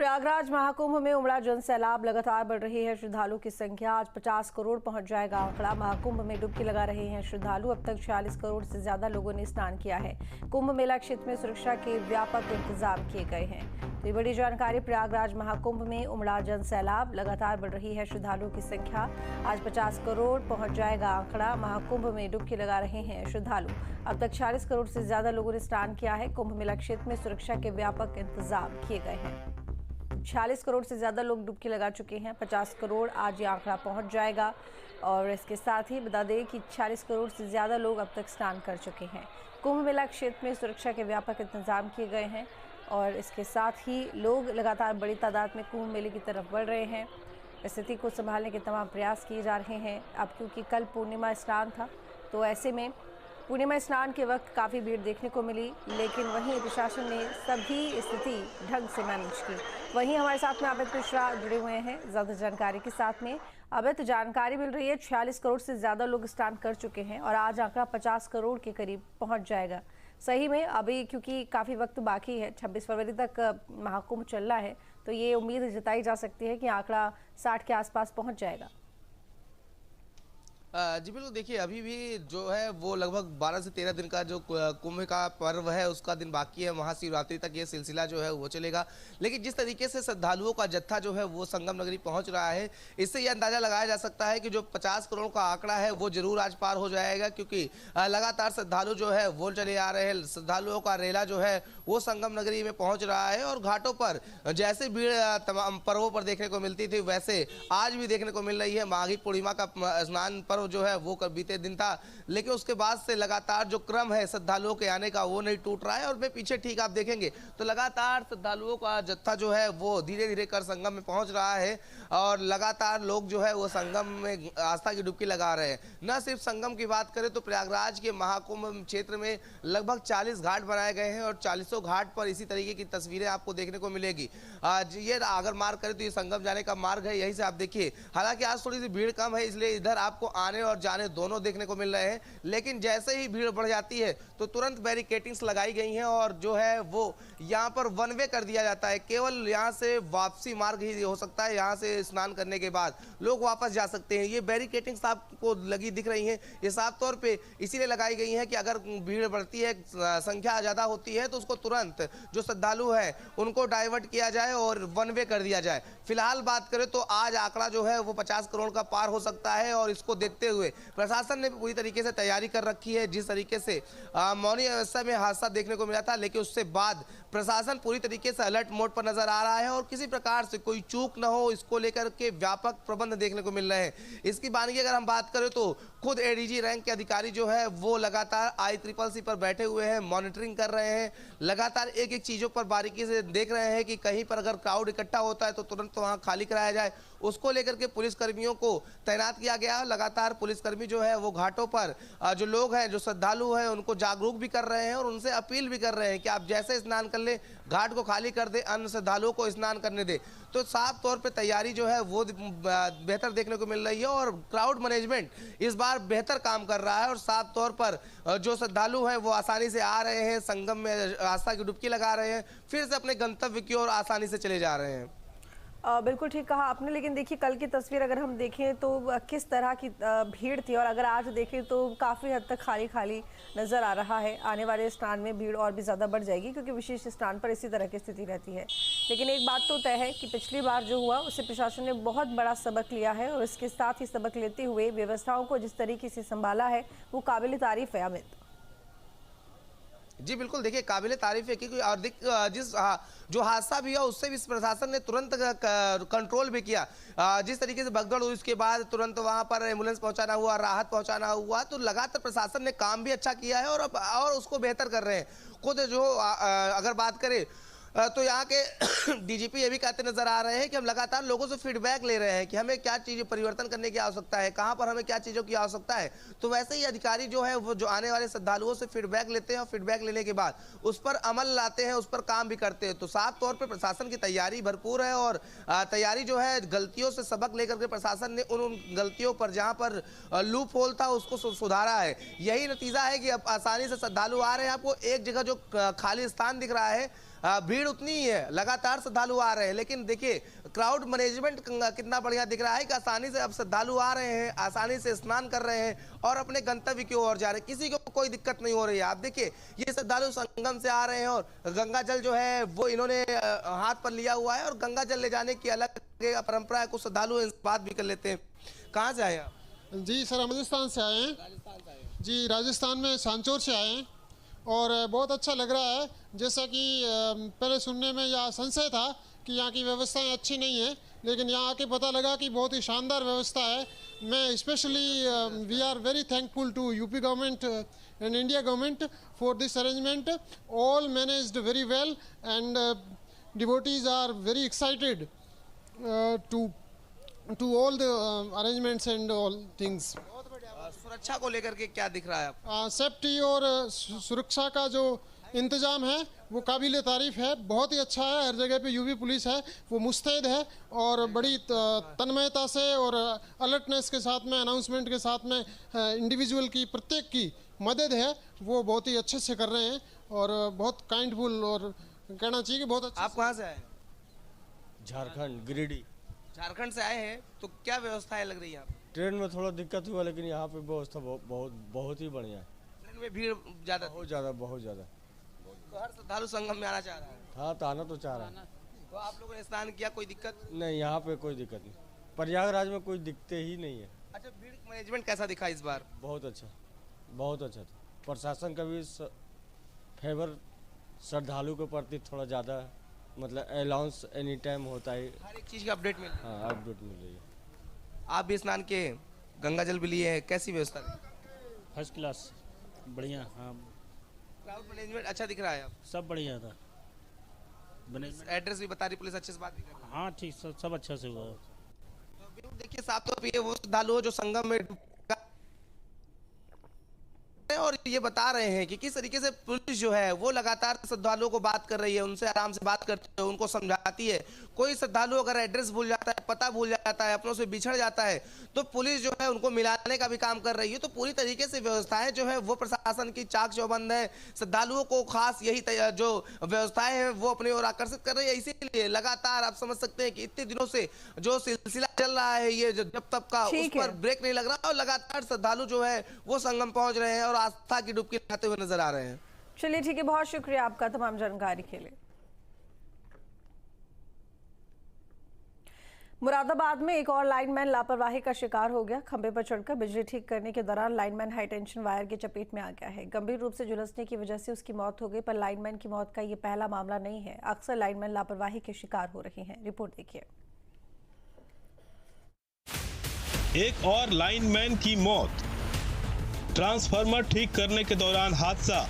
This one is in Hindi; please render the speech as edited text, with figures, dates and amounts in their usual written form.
प्रयागराज महाकुंभ में उमड़ा जन सैलाब, लगातार बढ़ रही है श्रद्धालुओं की संख्या। आज 50 करोड़ पहुंच जाएगा आंकड़ा। महाकुंभ में डुबकी लगा रहे हैं श्रद्धालु। अब तक 46 करोड़ से ज्यादा लोगों ने स्नान किया है। कुंभ मेला क्षेत्र में सुरक्षा के व्यापक इंतजाम किए गए हैं। तो ये बड़ी जानकारी। प्रयागराज महाकुंभ में उमड़ा जन सैलाब, लगातार बढ़ रही है श्रद्धालुओं की संख्या। आज 50 करोड़ पहुंच जाएगा आंकड़ा। महाकुंभ में डुबकी लगा रहे हैं श्रद्धालु। अब तक 46 करोड़ से ज्यादा लोगों ने स्नान किया है। कुंभ मेला क्षेत्र में सुरक्षा के व्यापक इंतजाम किए गए हैं। 46 करोड़ से ज़्यादा लोग डुबकी लगा चुके हैं। 50 करोड़ आज ये आंकड़ा पहुंच जाएगा। और इसके साथ ही बता दें कि 40 करोड़ से ज़्यादा लोग अब तक स्नान कर चुके हैं। कुंभ मेला क्षेत्र में सुरक्षा के व्यापक इंतजाम किए गए हैं। और इसके साथ ही लोग लगातार बड़ी तादाद में कुंभ मेले की तरफ बढ़ रहे हैं। स्थिति को संभालने के तमाम प्रयास किए जा रहे हैं। अब क्योंकि कल पूर्णिमा स्नान था, तो ऐसे में पूर्णिमा स्नान के वक्त काफ़ी भीड़ देखने को मिली, लेकिन वहीं प्रशासन ने सभी स्थिति ढंग से मैनेज की। वहीं हमारे साथ में अमित मिश्रा जुड़े हुए हैं ज़्यादा जानकारी के साथ में। अमित, जानकारी मिल रही है 46 करोड़ से ज़्यादा लोग स्नान कर चुके हैं और आज आंकड़ा 50 करोड़ के करीब पहुंच जाएगा। सही में अभी क्योंकि काफ़ी वक्त बाकी है, 26 फरवरी तक महाकुंभ चल रहा है, तो ये उम्मीद जताई जा सकती है कि आंकड़ा 60 के आसपास पहुँच जाएगा। जी बिल्कुल, देखिए अभी भी जो है वो लगभग 12 से 13 दिन का जो कुंभ का पर्व है उसका दिन बाकी है। महाशिवरात्रि तक ये सिलसिला जो है वो चलेगा। लेकिन जिस तरीके से श्रद्धालुओं का जत्था जो है वो संगम नगरी पहुंच रहा है, इससे ये अंदाजा लगाया जा सकता है कि जो 50 करोड़ का आंकड़ा है वो जरूर आज पार हो जाएगा, क्योंकि लगातार श्रद्धालु जो है वो चले आ रहे हैं। श्रद्धालुओं का रेला जो है वो संगम नगरी में पहुंच रहा है और घाटों पर जैसे भीड़ तमाम पर्वों पर देखने को मिलती थी वैसे आज भी देखने को मिल रही है। माघी पूर्णिमा का स्नान पर्व जो है वो कर बीते दिन था, लेकिन उसके बाद से लगातार जो क्रम है श्रद्धालुओं के आने का वो नहीं टूट रहा है। और मैं पीछे ठीक आप देखेंगे तो लगातार श्रद्धालुओं का जत्था जो है वो धीरे धीरे कर संगम में पहुंच रहा है और लगातार लोग जो है वो संगम में आस्था की डुबकी लगा रहे हैं। न सिर्फ संगम की बात करें तो प्रयागराज के महाकुंभ क्षेत्र में लगभग 40 घाट बनाए गए हैं और 40 घाट पर इसी तरीके की तस्वीरें आपको देखने को मिलेगी। आज ये अगर मार्ग करें तो ये संगम जाने का मार्ग है, यहीं से आप देखिए। हालांकि आज थोड़ी सी भीड़ कम है, इसलिए इधर आपको आने और जाने दोनों देखने को मिल रहे हैं। लेकिन जैसे ही भीड़ बढ़ जाती है तो तुरंत बैरिकेटिंग्स लगाई गई हैं और जो है वो यहाँ पर वन वे कर दिया जाता है। केवल यहाँ से वापसी मार्ग ही हो सकता है, यहाँ से स्नान करने के बाद लोग वापस जा सकते हैं। ये बैरिकेटिंग्स आपको लगी दिख रही हैं, ये साफ तौर पे इसीलिए लगाई गई है कि अगर भीड़ बढ़ती है, संख्या ज़्यादा होती है, तो उसको तुरंत जो श्रद्धालु है उनको डाइवर्ट किया जाए और वन वे कर दिया जाए। फिलहाल बात करें तो आज आंकड़ा जो है वो 50 करोड़ का पार हो सकता है और इसको देखते हुए प्रशासन ने पूरी तरीके से तैयारी कर रखी है। जिस तरीके से मौनी अवस्था में हादसा देखने को मिला था, लेकिन उससे बाद प्रशासन पूरी तरीके से अलर्ट मोड पर नजर आ रहा है और किसी प्रकार से कोई चूक न हो इसको लेकर के व्यापक प्रबंध देखने को मिल रहे हैं। इसकी बानगी अगर हम बात करें तो खुद एडीजी रैंक के अधिकारी जो है वो लगातार ICCC पर बैठे हुए हैं, मॉनिटरिंग कर रहे हैं, लगातार एक एक चीजों पर बारीकी से देख रहे हैं कि कहीं पर अगर क्राउड इकट्ठा होता है तो तुरंत वहां खाली कराया जाए। उसको लेकर के पुलिस कर्मियों को तैनात किया गया। लगातार पुलिसकर्मी जो है वो घाटों पर जो लोग हैं, जो श्रद्धालु हैं, उनको जागरूक भी कर रहे हैं और उनसे अपील भी कर रहे हैं कि आप जैसे स्नान कर ले घाट को खाली कर दे, अन्य श्रद्धालुओं को स्नान करने दे। तो साफ तौर पे तैयारी जो है वो बेहतर देखने को मिल रही है और क्राउड मैनेजमेंट इस बार बेहतर काम कर रहा है और साफ तौर पर जो श्रद्धालु हैं वो आसानी से आ रहे हैं, संगम में आस्था की डुबकी लगा रहे हैं, फिर से अपने गंतव्य की ओर आसानी से चले जा रहे हैं। बिल्कुल ठीक कहा आपने। लेकिन देखिए कल की तस्वीर अगर हम देखें तो किस तरह की भीड़ थी और अगर आज देखें तो काफ़ी हद तक खाली खाली नज़र आ रहा है। आने वाले स्नान में भीड़ और भी ज़्यादा बढ़ जाएगी क्योंकि विशेष स्नान पर इसी तरह की स्थिति रहती है। लेकिन एक बात तो तय है कि पिछली बार जो हुआ उससे प्रशासन ने बहुत बड़ा सबक लिया है और इसके साथ ही सबक लेते हुए व्यवस्थाओं को जिस तरीके से संभाला है वो काबिल तारीफ है। अमित जी बिल्कुल, देखिए काबिले तारीफ है क्योंकि और जो हादसा भी हुआ उससे भी प्रशासन ने तुरंत कंट्रोल भी किया। जिस तरीके से भगदड़ हुई उसके बाद तुरंत वहां पर एम्बुलेंस पहुंचाना हुआ, राहत पहुंचाना हुआ, तो लगातार प्रशासन ने काम भी अच्छा किया है और उसको बेहतर कर रहे हैं। खुद जो अगर बात करें तो यहाँ के डीजीपी ये भी कहते नजर आ रहे हैं कि हम लगातार लोगों से फीडबैक ले रहे हैं कि हमें क्या चीज़ परिवर्तन करने की आवश्यकता है, कहाँ पर हमें क्या चीज़ों की आवश्यकता है। तो वैसे ही अधिकारी जो है वो जो आने वाले श्रद्धालुओं से फीडबैक लेते हैं और फीडबैक लेने के बाद उस पर अमल लाते हैं, उस पर काम भी करते हैं। तो साफ तौर पर प्रशासन की तैयारी भरपूर है और तैयारी जो है गलतियों से सबक लेकर के प्रशासन ने उन गलतियों पर जहाँ पर लूप होल था उसको सुधारा है। यही नतीजा है कि अब आसानी से श्रद्धालु आ रहे हैं। आपको एक जगह जो खाली स्थान दिख रहा है भीड़ उतनी ही है, लगातार श्रद्धालु आ रहे हैं। लेकिन देखिए क्राउड मैनेजमेंट कितना बढ़िया दिख रहा है कि आसानी से अब श्रद्धालु आ रहे हैं, आसानी से स्नान कर रहे हैं और अपने गंतव्य की ओर जा रहे हैं, किसी को कोई दिक्कत नहीं हो रही है। आप देखिए ये श्रद्धालु संगम से आ रहे हैं और गंगा जल जो है वो इन्होंने हाथ पर लिया हुआ है और गंगा जल ले जाने की अलग परंपरा है। कुछ श्रद्धालु इस बात भी कर लेते हैं। कहाँ से आए आप? जी सर, राजस्थान से आए हैं। जी, राजस्थान में सांचौर से आए हैं और बहुत अच्छा लग रहा है। जैसा कि पहले सुनने में यह संशय था कि यहाँ की व्यवस्थाएं अच्छी नहीं है, लेकिन यहाँ आके पता लगा कि बहुत ही शानदार व्यवस्था है। मैं specially we are very thankful to UP government and India government for this arrangement. All managed very well and devotees are very excited to all the arrangements and all things. सुरक्षा को लेकर के क्या दिख रहा है आप? सेफ्टी और सुरक्षा का जो इंतजाम है वो काबिल तारीफ है, बहुत ही अच्छा है। हर जगह पे यूपी पुलिस है वो मुस्तैद है और बड़ी तन्मयता से और अलर्टनेस के साथ में, अनाउंसमेंट के साथ में इंडिविजुअल की प्रत्येक की मदद है वो बहुत ही अच्छे से कर रहे हैं और बहुत काइंडफुल और कहना चाहिए कि बहुत अच्छा। आप कहाँ से आए? झारखंड, गिरिडीह। झारखंड से आए हैं, तो क्या व्यवस्थाएं लग रही है? ट्रेन में थोड़ा दिक्कत हुआ, लेकिन यहाँ पे व्यवस्था बहुत ही बढ़िया है। ट्रेन में भीड़ ज्यादा थी? बहुत ज़्यादा। तो हर श्रद्धालु संगम में आना चाह रहा है? हाँ, तो आना तो चाह रहा है। तो आप लोगों ने स्नान किया, कोई दिक्कत नहीं, यहाँ पे कोई दिक्कत नहीं। प्रयागराज में कोई दिक्कत ही नहीं है। अच्छा, भीड़ मैनेजमेंट कैसा दिखा इस बार? बहुत अच्छा था। प्रशासन का भी फेवर श्रद्धालु के प्रति थोड़ा ज़्यादा, मतलब अलाउंस एनी टाइम होता है। हर एक चीज़ की अपडेट मिल रही है। हाँ, अपडेट मिल रही है। आप भी स्नान किए, गंगा जल भी लिए हैं, कैसी व्यवस्था है? फर्स्ट क्लास, बढ़िया। हाँ, क्राउड मैनेजमेंट अच्छा दिख रहा है? आप सब बढ़िया था। एड्रेस भी बता रही पुलिस, अच्छे से बात भी कर रही है। हाँ ठीक, सब अच्छा से हुआ। तो बिल्कुल देखिए, साफ तौर पे ये वो श्रद्धालु जो संगम में और ये बता रहे हैं कि किस तरीके से पुलिस जो है वो लगातार श्रद्धालुओं को बात कर रही है, उनसे आराम से बात करती है, उनको समझाती है। कोई श्रद्धालु अगर एड्रेस भूल जाता है, पता भूल जाता है, अपनों से बिछड़ जाता है, तो पुलिस जो है उनको मिलाने का भी काम कर रही है। तो पूरी तरीके से व्यवस्थाएं जो है वो प्रशासन की चाक चौबंद है। श्रद्धालुओं को खास यही जो व्यवस्थाएं हैं वो अपनी ओर आकर्षित कर रही है। इसीलिए लगातार आप समझ सकते हैं कि इतने दिनों से जो सिलसिला चल रहा है ये जब तब का, उस पर ब्रेक नहीं लग रहा और लगातार श्रद्धालु जो है वो संगम पहुंच रहे हैं और आस्था की डुबकी लगाते हुए नजर आ रहे हैं। चलिए ठीक है, बहुत शुक्रिया आपका तमाम जानकारी के लिए। मुरादाबाद में एक और लाइनमैन लापरवाही का शिकार हो गया। खंबे पर चढ़कर बिजली ठीक करने के दौरान लाइनमैन हाई टेंशन वायर की चपेट में आ गया है। गंभीर रूप से झुलसने की वजह से उसकी मौत हो गई, पर लाइनमैन की मौत का ये पहला मामला नहीं है। अक्सर लाइनमैन लापरवाही के शिकार हो रहे हैं। रिपोर्ट देखिए। एक और लाइनमैन की मौत। ट्रांसफार्मर ठीक करने के दौरान हादसा।